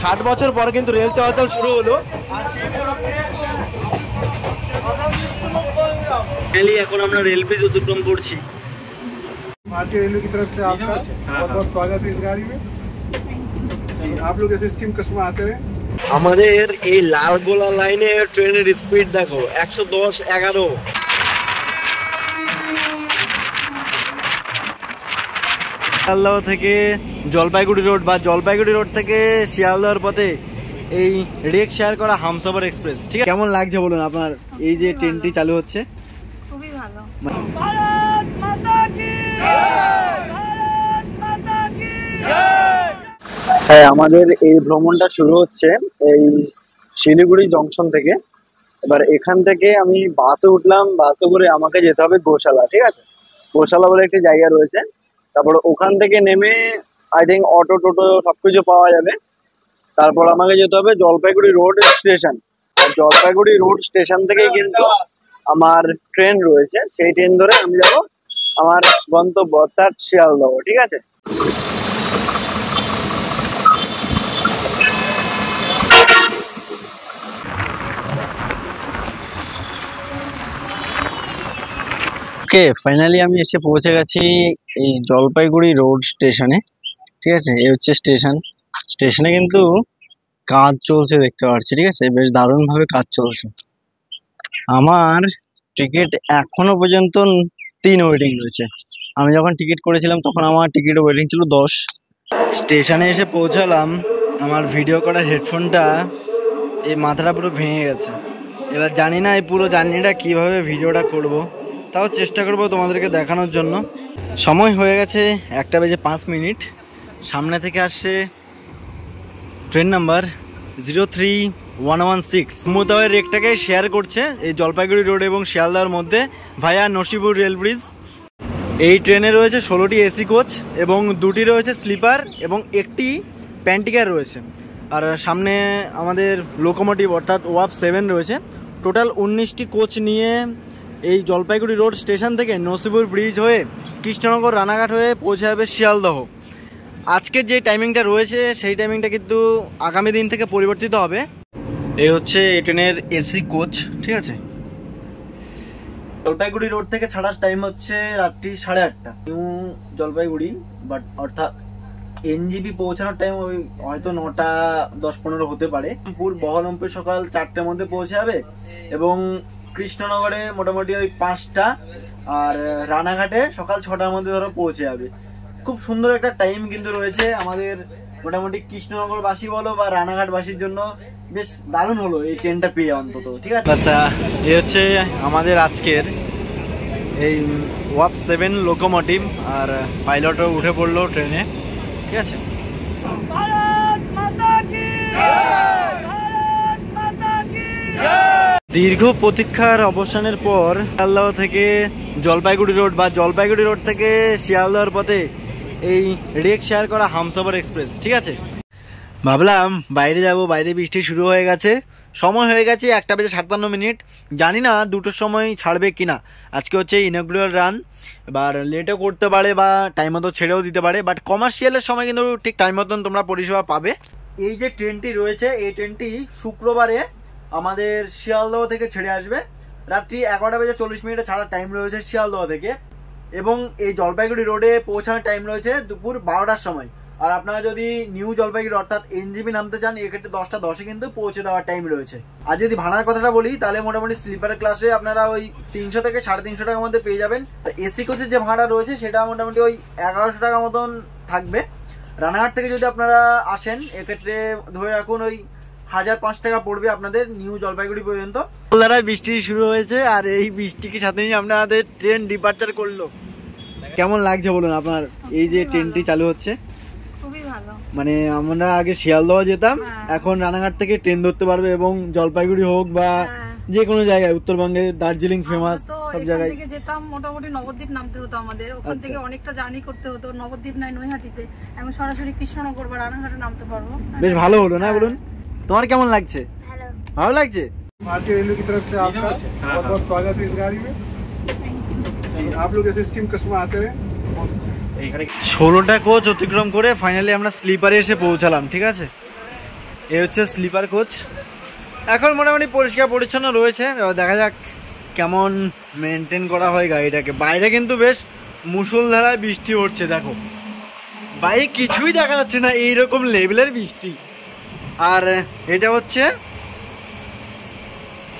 60 বছর পর কিন্তু রেল চলাচল শুরু হলো। এখন আমরা রেল ব্রিজ অতিক্রম করছি। भारतीय रेलवे की तरफ से आपका बहुत बहुत स्वागत है इस गाड़ी में। आप लोग ऐसे स्टीम कस्टमर आते रहे। আমাদের এই লালগোলা লাইনে ট্রেনের স্পিড দেখো 110-11। শিয়ালদহ থেকে জলপাইগুড়ি রোড বা জলপাইগুড়ি রোড থেকে শিয়ালদহর পথে এই রেক শেয়ার করা হামসফর এক্সপ্রেস, ঠিক আছে? কেমন লাগছে বলুন আপনার এই যে ট্রেনটি চালু হচ্ছে? খুবই ভালো। ভারত মাতা কি জয়, ভারত মাতা কি জয়। হ্যাঁ, আমাদের এই ভ্রমণটা শুরু হচ্ছে এই শিলিগুড়ি জংশন থেকে। এবার এখান থেকে আমি বাসে উঠলাম, বাসে করে আমাকে যেতে হবে গোশালা, ঠিক আছে? গোশালা বলে একটি জায়গা রয়েছে। তারপর ওখান থেকে নেমে আই থিঙ্ক অটো টোটো সবকিছু পাওয়া যাবে। তারপর আমাকে যেতে হবে জলপাইগুড়ি রোড স্টেশন। আর জলপাইগুড়ি রোড স্টেশন থেকে কিন্তু আমার ট্রেন রয়েছে, সেই ট্রেন ধরে আমি যাব আমার গন্তব্য অর্থাৎ শিয়ালদহ, ঠিক আছে? ওকে, ফাইনালি আমি এসে পৌঁছে গেছি এই জলপাইগুড়ি রোড স্টেশনে, ঠিক আছে? এই হচ্ছে স্টেশন। স্টেশনে কিন্তু কাজ চলছে দেখতে পাচ্ছি, ঠিক আছে? বেশ দারুণভাবে কাজ চলছে। আমার টিকিট এখনো পর্যন্ত 3 ওয়েটিং রয়েছে। আমি যখন টিকিট করেছিলাম তখন আমার টিকিট ওয়েটিং ছিল 10। স্টেশনে এসে পৌঁছালাম, আমার ভিডিও করা হেডফোনটা এই মাথাটা পুরো ভেঙে গেছে। এবার জানি না এই পুরো জার্নিটা কীভাবে ভিডিওটা করব, তাও চেষ্টা করব তোমাদেরকে দেখানোর জন্য। সময় হয়ে গেছে 1:05। সামনে থেকে আসছে ট্রেন নাম্বার 03116। মুতাওয়ের রেকটাকে শেয়ার করছে এই জলপাইগুড়ি রোড এবং শিয়ালদার মধ্যে ভায়া নসিপুর রেল ব্রিজ। এই ট্রেনে রয়েছে 16টি এসি কোচ এবং 2টি রয়েছে স্লিপার এবং একটি প্যান্টিকার রয়েছে। আর সামনে আমাদের লোকোমোটিভ অর্থাৎ ওয়াপ 7 রয়েছে। টোটাল 19টি কোচ নিয়ে এই জলপাইগুড়ি রোড স্টেশন থেকে নসিপুর ব্রিজ হয়ে কৃষ্ণনগর রানাঘাট হয়ে পৌঁছে যাবে শিয়ালদহ। আজকের যে টাইমিংটা রয়েছে সেই টাইমিংটা কিন্তু আগামী দিন থেকে পরিবর্তিত হবে। এই হচ্ছে এই ট্রেনের এসি কোচ, ঠিক আছে? জলপাইগুড়ি রোড থেকে ছাড়ার টাইম হচ্ছে রাত্রি 8:30 নিউ জলপাইগুড়ি, বাট অর্থাৎ এনজিপি পৌঁছানোর টাইম ওই হয়তো 9:10-15 হতে পারে। বহরমপুর সকাল 4টের মধ্যে পৌঁছে যাবে এবং কৃষ্ণনগরে মোটামুটি ওই 5টা, আর রানাঘাটে সকাল 6টার মধ্যে ধরো পৌঁছে যাবে। খুব সুন্দর একটা টাইম কিন্তু রয়েছে আমাদের মোটামুটি কৃষ্ণনগরবাসী বলো বা রানাঘাটবাসীর জন্য বেশ দারুণ হলো এই ট্রেনটা পেয়ে অন্তত, ঠিক আছে? আচ্ছা, এই হচ্ছে আমাদের আজকের এই ওয়াপ 7 লোকোমোটিভ, আর পাইলটও উঠে পড়লো ট্রেনে, ঠিক আছে? ভারত মাতা কি জয়, ভারত মাতা কি জয়। দীর্ঘ প্রতীক্ষার অবসানের পর শিয়ালদহ থেকে জলপাইগুড়ি রোড বা জলপাইগুড়ি রোড থেকে শিয়ালদহর পথে এই রেক শেয়ার করা হামসফর এক্সপ্রেস, ঠিক আছে? ভাবলাম বাইরে যাব, বাইরে বৃষ্টি শুরু হয়ে গেছে। সময় হয়ে গেছে 1:57। জানি না 2টোর সময় ছাড়বে কিনা। আজকে হচ্ছে ইনগ্রেশন রান, এবার লেটও করতে পারে বা টাইম মতো ছেড়েও দিতে পারে, বাট কমার্শিয়ালের সময় কিন্তু ঠিক টাইম মতন তোমরা পরিষেবা পাবে। এই যে ট্রেনটি রয়েছে এই ট্রেনটি শুক্রবারে আমাদের শিয়ালদহ থেকে ছেড়ে আসবে। রাত্রি 11:40 ছাড়ার টাইম রয়েছে শিয়ালদহ থেকে, এবং এই জলপাইগুড়ি রোডে পৌঁছানোর টাইম রয়েছে দুপুর 12টার সময়। আর আপনারা যদি নিউ জলপাইগুড়ি অর্থাৎ এনজিপি নামতে চান, এক্ষেত্রে 10:10 কিন্তু পৌঁছে দেওয়ার টাইম রয়েছে। আর যদি ভাড়ার কথাটা বলি তাহলে মোটামুটি স্লিপার ক্লাসে আপনারা ওই 300 থেকে 350 টাকার মধ্যে পেয়ে যাবেন। এসি কোচের যে ভাড়া রয়েছে সেটা মোটামুটি ওই 1100 টাকা মতন থাকবে। রানাঘাট থেকে যদি আপনারা আসেন এক্ষেত্রে ধরে রাখুন ওই 1005 টাকা পড়বে আপনাদের নিউ জলপাইগুড়ি পর্যন্ত। কলকাতায় বৃষ্টি শুরু হয়েছে আর এই বৃষ্টিকে সাথে নিয়ে আপনাদের ট্রেন ডিপার্চার করলো। কেমন লাগছে বলুন আপনার এই যে ট্রেনটি চালু হচ্ছে? খুবই ভালো। মানে আমরা আগে শিয়ালদহ যেতাম, এখন রানাঘাট থেকে ট্রেন ধরতে পারবে এবং জলপাইগুড়ি হোক বা যে কোনো জায়গায়, উত্তরবঙ্গে দার্জিলিং ফেমাস সব জায়গায় থেকে যেতাম। মোটামুটি নবদ্বীপ নামতে হতো আমাদের, ওখান থেকে অনেকটা জার্নি করতে হতো। নবদ্বীপ নাই নৈহাটিতে, এখন সরাসরি কৃষ্ণনগর বা রানাঘাটে নামতে পারবো। বেশ ভালো হলো না বলুন? তোমার কেমন লাগছে? ভালো লাগছে। भारतीय रेलवे की तरफ से आपका बहुत बहुत स्वागत है इस गाड़ी में। आप लोग ऐसे स्टीम कस्टमर आते रहे। 16টা কোচ অতিক্রম করে ফাইনালি আমরা স্লিপারে এসে পৌঁছালাম, ঠিক আছে? এই হচ্ছে স্লিপার কোচ। এখন মোটামুটি পরিষ্কার পরিচ্ছন্ন রয়েছে, এবার দেখা যাক কেমন মেনটেন করা হয় গাড়িটাকে। বাইরে কিন্তু বেশ মুষলধারায় বৃষ্টি হচ্ছে, দেখো বাইরে কিছুই দেখা যাচ্ছে না, এইরকম লেভেলের বৃষ্টি। আর এটা হচ্ছে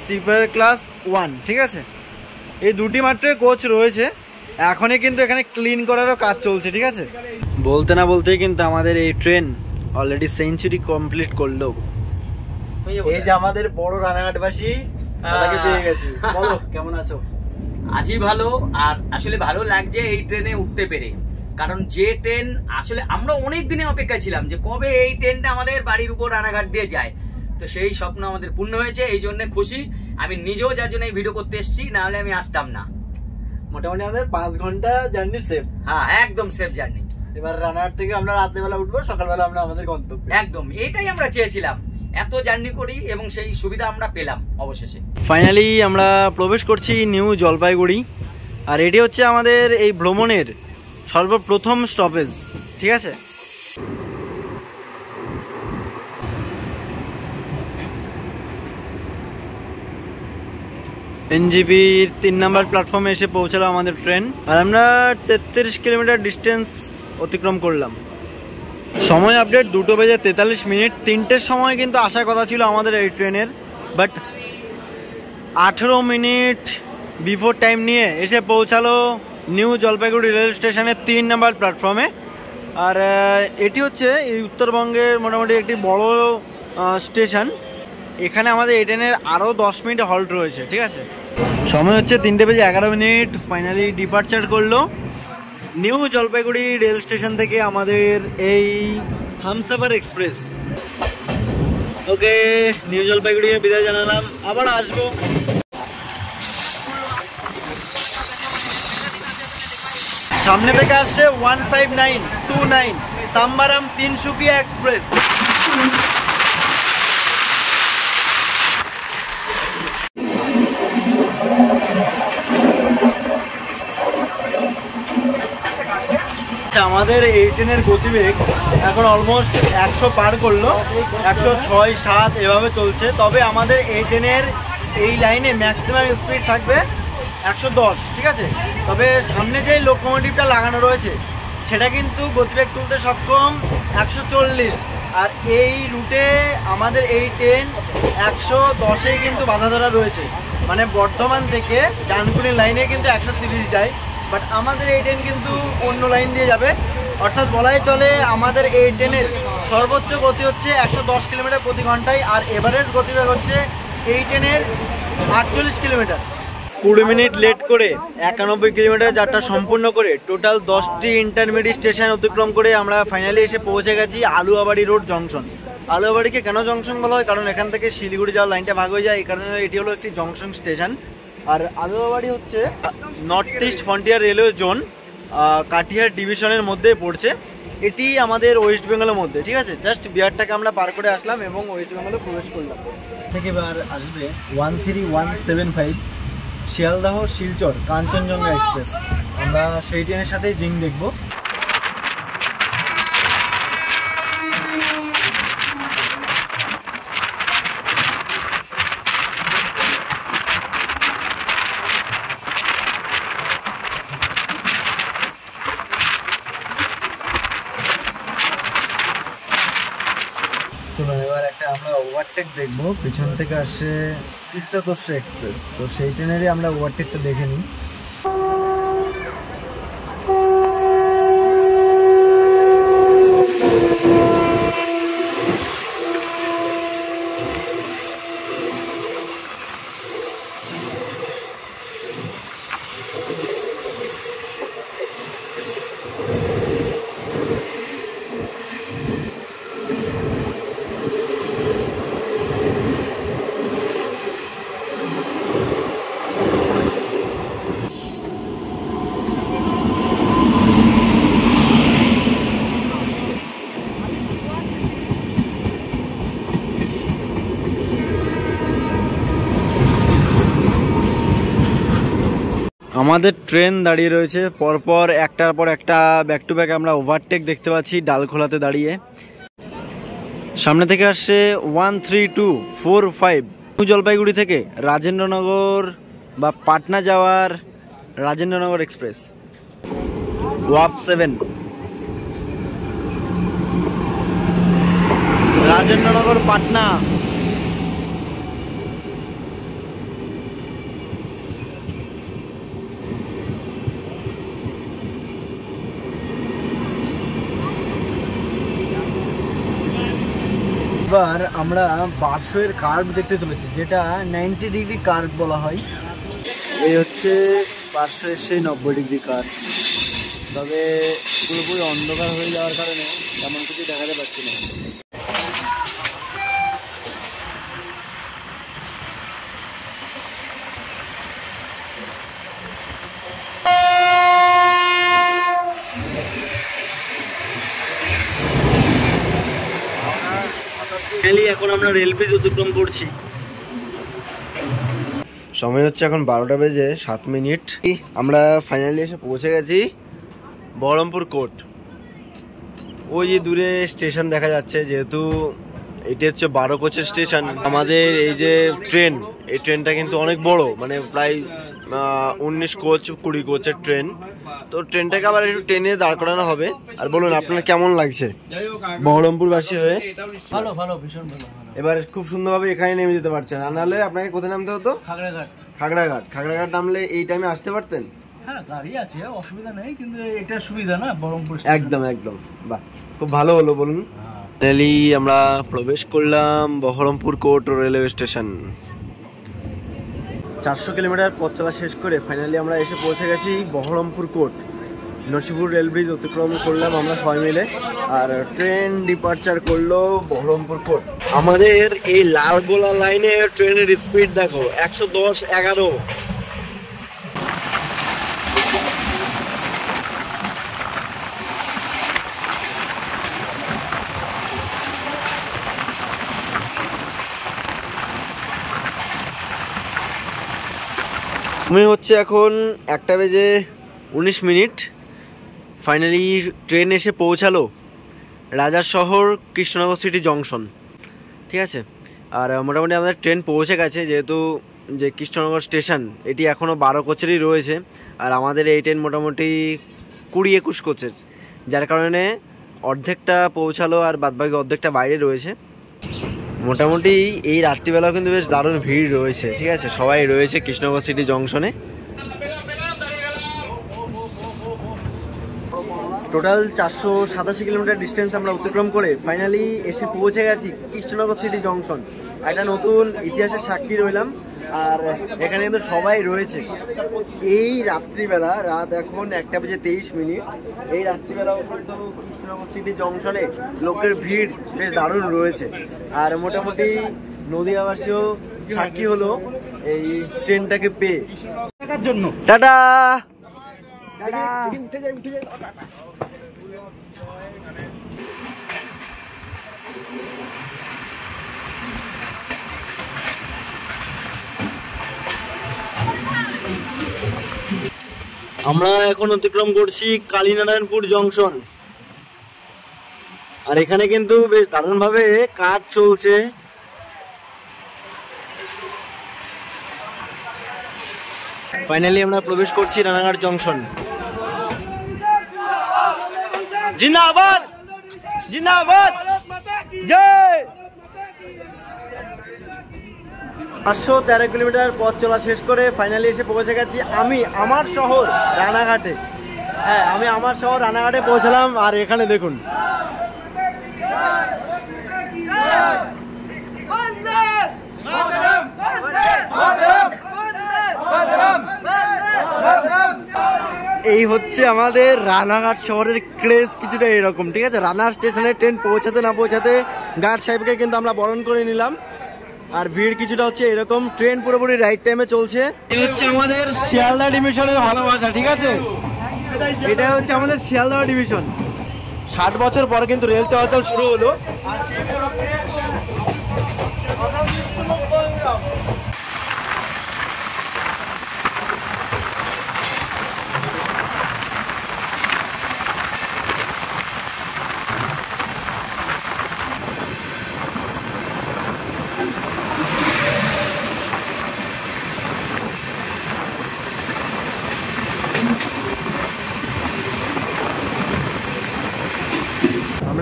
স্লিপার ক্লাস 1, ঠিক আছে। এই দুটি মাত্র কোচ রয়েছে, এখনই কিন্তু এখানে ক্লিন করারও কাজ চলছে, ঠিক আছে। বলতে না বলতেই কিন্তু আমাদের এই ট্রেন অলরেডি সেঞ্চুরি কমপ্লিট করলো। এই যে আমাদের বড় রানাঘাটবাসী তাকে পেয়ে গেছি। বলো কেমন আছো? আছি ভালো, আর আসলে ভালো লাগছে এই ট্রেনে উঠতে পেরে। কারণ যে ট্রেন আসলে আমরা অনেক দিনের অপেক্ষায় ছিলাম যে কবে এই ট্রেনটা আমাদের বাড়ির উপর রানাঘাট দিয়ে যায়, তো সেই স্বপ্ন আমাদের পূর্ণ হয়েছে, এই জন্য খুশি। আমি নিজেও যার জন্য এই ভিডিও করতে এসেছি, না হলে আমি আসতাম না। মোটামুটি আমাদের 5 ঘন্টা জার্নি সেফ। হ্যাঁ, একদম সেফ জার্নি। এবার রানাঘাট থেকে আমরা রাত্রেবেলা উঠবো, সকালবেলা আমরা আমাদের গন্তব্যে। একদম এইটাই আমরা চেয়েছিলাম, এত জার্নি করি এবং সেই সুবিধা আমরা পেলাম অবশেষে। ফাইনালি আমরা প্রবেশ করছি নিউ জলপাইগুড়ি, আর এটি হচ্ছে আমাদের এই ভ্রমণের সর্বপ্রথম স্টপেজ, ঠিক আছে। এনজিপির 3 নম্বর প্ল্যাটফর্মে এসে পৌঁছালো আমাদের ট্রেন, আর আমরা 33 কিলোমিটার ডিস্টেন্স অতিক্রম করলাম। সময় আপডেট 2:43। 3টের সময় কিন্তু আসার কথা ছিল আমাদের এই ট্রেনের, বাট 18 মিনিট বিফোর টাইম নিয়ে এসে পৌঁছালো নিউ জলপাইগুড়ি রেল স্টেশনের 3 নম্বর প্ল্যাটফর্মে। আর এটি হচ্ছে এই উত্তরবঙ্গের মোটামুটি একটি বড় স্টেশন। এখানে আমাদের এই ট্রেনের আরও 10 মিনিট হল্ট রয়েছে, ঠিক আছে। সময় হচ্ছে 3:11। ফাইনালি ডিপার্চার করলো নিউ জলপাইগুড়ি রেল স্টেশন থেকে আমাদের এই হামসফর এক্সপ্রেস। ওকে, নিউ জলপাইগুড়ি বিদায় জানালাম, আবার আসবো। সামনে থেকে আসছে 15929 তাম্বারাম তিনসুকিয়া এক্সপ্রেস। আমাদের এই ট্রেনের গতিবেগ এখন অলমোস্ট 100 পার করলো, 106, 7 এভাবে চলছে। তবে আমাদের এই ট্রেনের এই লাইনে ম্যাক্সিমাম স্পিড থাকবে 110, ঠিক আছে। তবে সামনে যেই লোকোমোটিভটা লাগানো রয়েছে সেটা কিন্তু গতিবেগ তুলতে সক্ষম 140। আর এই রুটে আমাদের এই ট্রেন 110-এ কিন্তু বাধা ধরা রয়েছে, মানে বর্ধমান থেকে ডানকুনি লাইনে কিন্তু 130 যায়, বাট আমাদের এই ট্রেন কিন্তু অন্য লাইন দিয়ে যাবে। অর্থাৎ বলাই চলে আমাদের এই ট্রেনের সর্বোচ্চ গতি হচ্ছে 110 কিলোমিটার প্রতি ঘন্টায়, আর এভারেজ গতিবেগ হচ্ছে এই ট্রেনের 48 কিলোমিটার। 20 মিনিট লেট করে 91 কিলোমিটার যাত্রা সম্পূর্ণ করে টোটাল 10টি ইন্টারমিডিয়েট স্টেশন অতিক্রম করে আমরা ফাইনালি এসে পৌঁছে গেছি আলুয়াবাড়ি রোড জংশন। আলুয়াবাড়িকে কেন জংশন বলা হয়? কারণ এখান থেকে শিলিগুড়ি যাওয়ার লাইনটা ভাগ হয়ে যায়, এই কারণে এটি হলো একটি জংশন স্টেশন। আর আলুয়াবাড়ি হচ্ছে north east frontier railway zone, Katihar ডিভিশনের মধ্যে পড়ছে। এটি আমাদের ওয়েস্ট বেঙ্গলের মধ্যে, ঠিক আছে। জাস্ট বিহারটাকে আমরা পার করে আসলাম এবং ওয়েস্ট বেঙ্গলে প্রবেশ করলাম। থেকে এবার আসবে 13175 শিয়ালদাহ শিলচর কাঞ্চনজঙ্ঘা এক্সপ্রেস। আমরা সেই ট্রেনের সাথেই জিং দেখবো। চলুন এবার একটা আমরা ওভারটেক দেখবো। পিছন থেকে আসে তিস্তা তোর্ষা এক্সপ্রেস, তো সেই ট্রেনেরই আমরা ওভারটেকটা দেখে নিই। আমাদের ট্রেন দাঁড়িয়ে রয়েছে পরপর একটার পর একটা, ব্যাক টু ব্যাক আমরা ওভারটেক দেখতে পাচ্ছি ডালখোলাতে দাঁড়িয়ে। সামনে থেকে আসছে 13245 নিউ জলপাইগুড়ি থেকে রাজেন্দ্রনগর বা পাটনা যাওয়ার রাজেন্দ্রনগর এক্সপ্রেস ওয়াপ 7 রাজেন্দ্রনগর পাটনা। এবার আমরা বারশোয়ের কার্ভ দেখতে চলেছি, যেটা 90 ডিগ্রি কার্ভ বলা হয়। এই হচ্ছে বারশোয়ের সেই 90 ডিগ্রি কার্ভ। তবে পুরোপুরি অন্ধকার হয়ে যাওয়ার কারণে তেমন কিছু দেখাতে পারছি না। এখন আমরা রেল ব্রিজ অতিক্রম করছি। সময় হচ্ছে এখন 12টা বেজে 7 মিনিট। আমরা ফাইনালি এসে পৌঁছে গেছি বহরমপুর কোর্ট। ওই যে দূরে স্টেশন দেখা যাচ্ছে, যেহেতু এটি হচ্ছে 12 কোচের স্টেশন। আমাদের এই যে ট্রেন, এই ট্রেনটা কিন্তু অনেক বড়, মানে প্রায় 19 কোচ 20 কোচের ট্রেন। তো ট্রেনটাকে আবার একটু ট্রেনে দাঁড় করানো হবে। আর বলুন আপনার কেমন লাগছে বহরমপুরবাসী হয়ে? ভালো ভালো, ভীষণ ভালো। এবার খুব সুন্দরভাবে এখানে নেমে যেতে পারছেন, আর নাহলে আপনাকে কোথায় নামতে হতো? খাগড়াঘাট নামলে এই টাইমে আসতে পারতেন? হ্যাঁ, গাড়ি আছে, অসুবিধা নেই, কিন্তু এটা সুবিধা না বহরমপুর। একদম বাহ, খুব ভালো হলো। বলুন, ফাইনালি আমরা প্রবেশ করলাম Baharampur court railway station. 400 kilometre পথ চলা শেষ করে ফাইনালি আমরা এসে পৌঁছে গেছি Baharampur court. Nasipur rail bridge অতিক্রম করলাম আমরা সবাই মিলে, আর ট্রেন ডিপার্চার করলো বহরমপুর কোর্ট। আমাদের এই লালগোলা লাইনে ট্রেনের স্পিড দেখো 110-11। সময় হচ্ছে এখন 1টা বেজে 19 মিনিট। ফাইনালি ট্রেন এসে পৌঁছালো রাজার শহর কৃষ্ণনগর সিটি জংশন, ঠিক আছে। আর মোটামুটি আমাদের ট্রেন পৌঁছে গেছে, যেহেতু যে কৃষ্ণনগর স্টেশন এটি এখনও 12 কোচেরই রয়েছে, আর আমাদের এই ট্রেন মোটামুটি 20-21 কোচের, যার কারণে অর্ধেকটা পৌঁছালো আর বাদবাকি অর্ধেকটা বাইরে রয়েছে। মোটামুটি এই রাত্রিবেলাও কিন্তু বেশ দারুণ ভিড় রয়েছে, ঠিক আছে, সবাই রয়েছে কৃষ্ণনগর সিটি জংশনে। টোটাল 487 কিলোমিটার ডিস্টেন্স আমরা অতিক্রম করে ফাইনালি এসে পৌঁছে গেছি কৃষ্ণনগর সিটি জংশন। একটা নতুন ইতিহাসের সাক্ষী রইলাম, আর এখানে কিন্তু সবাই রয়েছে। এই রাত্রিবেলা, রাত এখন 1টা বেজে 23 মিনিট, এই রাত্রিবেলাও কিন্তু কৃষ্ণনগর সিটি জংশনে লোকের ভিড় বেশ দারুণ রয়েছে। আর মোটামুটি নদীয়াবাসীও সাক্ষী হলো এই ট্রেনটাকে পেয়ে। জন্য টাটা। আমরা এখন অতিক্রম করছি কালীনারায়ণপুর জংশন, আর এখানে কিন্তু বেশ দারুণ ভাবে কাজ চলছে। ফাইনালি আমরা প্রবেশ করছি রানাঘাট জংশন। জিন্দাবাদ জিন্দাবাদ জয়। 513 কিলোমিটার পথ চলা শেষ করে ফাইনালি এসে পৌঁছে গেছি আমি আমার শহর রানাঘাটে। হ্যাঁ, আমি আমার শহর রানাঘাটে পৌঁছলাম, আর এখানে দেখুন এই হচ্ছে আমাদের রানাঘাট শহরের ক্রেজ কিছুটা এরকম, ঠিক আছে। রানাঘাট স্টেশনে ট্রেন পৌঁছাতে না পৌঁছাতে গার্ড সাহেবকে কিন্তু আমরা বরণ করে নিলাম, আর ভিড় কিছুটা হচ্ছে এরকম। ট্রেন পুরোপুরি রাইট টাইমে চলছে। এই হচ্ছে আমাদের শিয়ালদা ডিভিশনের ভালোবাসা, ঠিক আছে। এটা হচ্ছে আমাদের শিয়ালদা ডিভিশন। 60 বছর পরে কিন্তু রেল চলাচল শুরু হলো।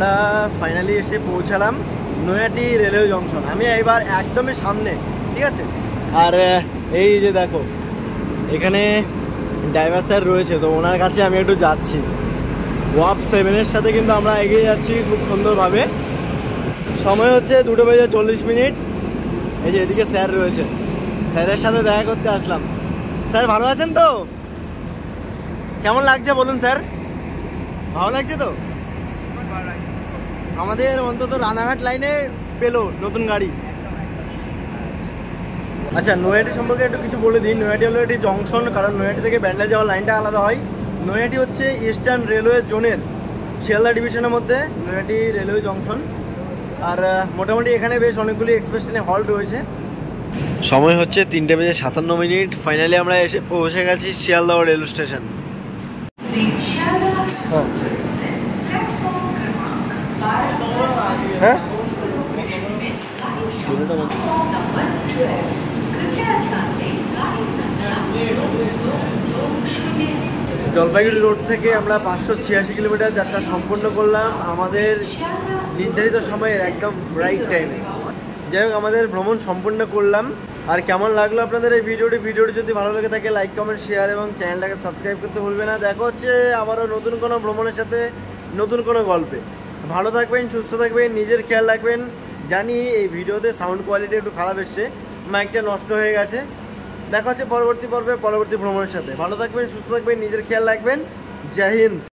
আমরা ফাইনালি এসে পৌঁছালাম নৈহাটি রেলওয়ে জংশন। আমি এবার একদমই সামনে, ঠিক আছে। আর এই যে দেখো এখানে ড্রাইভার স্যার রয়েছে, তো ওনার কাছে আমি একটু যাচ্ছি। ওয়াপ 7-এর সাথে কিন্তু আমরা এগিয়ে যাচ্ছি খুব সুন্দরভাবে। সময় হচ্ছে 2:40। এই যে এদিকে স্যার রয়েছে, স্যারের সাথে দেখা করতে আসলাম। স্যার ভালো আছেন তো? কেমন লাগছে বলুন স্যার? ভালো লাগছে তো? আমাদের অন্তত রানাঘাট লাইনে পেলো নতুন গাড়ি। আচ্ছা, নৈহাটি সম্পর্কে একটু কিছু বলে দিই। নৈহাটি হলো একটি জংশন, কারণ নৈহাটি থেকে ব্যান্ডেল যাওয়ার লাইনটা আলাদা হয়। নৈহাটি হচ্ছে ইস্টার্ন রেলওয়ে জোনের শিয়ালদা ডিভিশনের মধ্যে নৈহাটি রেলওয়ে জংশন। আর মোটামুটি এখানে বেশ অনেকগুলি এক্সপ্রেস ট্রেনে হল্ট রয়েছে। সময় হচ্ছে 3:57। ফাইনালি আমরা এসে পৌঁছে গেছি শিয়ালদহ রেল স্টেশন। হ্যাঁ, জলপাইগুড়ি রোড থেকে আমরা 586 কিলোমিটার যাত্রা সম্পন্ন করলাম আমাদের নির্ধারিত সময়ের একদম রাইট টাইমে। যাই হোক, আমাদের ভ্রমণ সম্পূর্ণ করলাম। আর কেমন লাগলো আপনাদের এই ভিডিওটি যদি ভালো লাগে থাকে লাইক, কমেন্ট, শেয়ার এবং চ্যানেলটাকে সাবস্ক্রাইব করতে ভুলবে না। দেখা হচ্ছে আবারও নতুন কোনো ভ্রমণের সাথে, নতুন কোনো গল্পে। ভালো থাকবেন, সুস্থ থাকবেন, নিজের খেয়াল রাখবেন। জানি এই ভিডিওতে সাউন্ড কোয়ালিটি একটু খারাপ এসছে, মাইকটা নষ্ট হয়ে গেছে। দেখা হচ্ছে পরবর্তী পর্বে পরবর্তী ভ্রমণের সাথে। ভালো থাকবেন, সুস্থ থাকবেন, নিজের খেয়াল রাখবেন। জয় হিন্দ।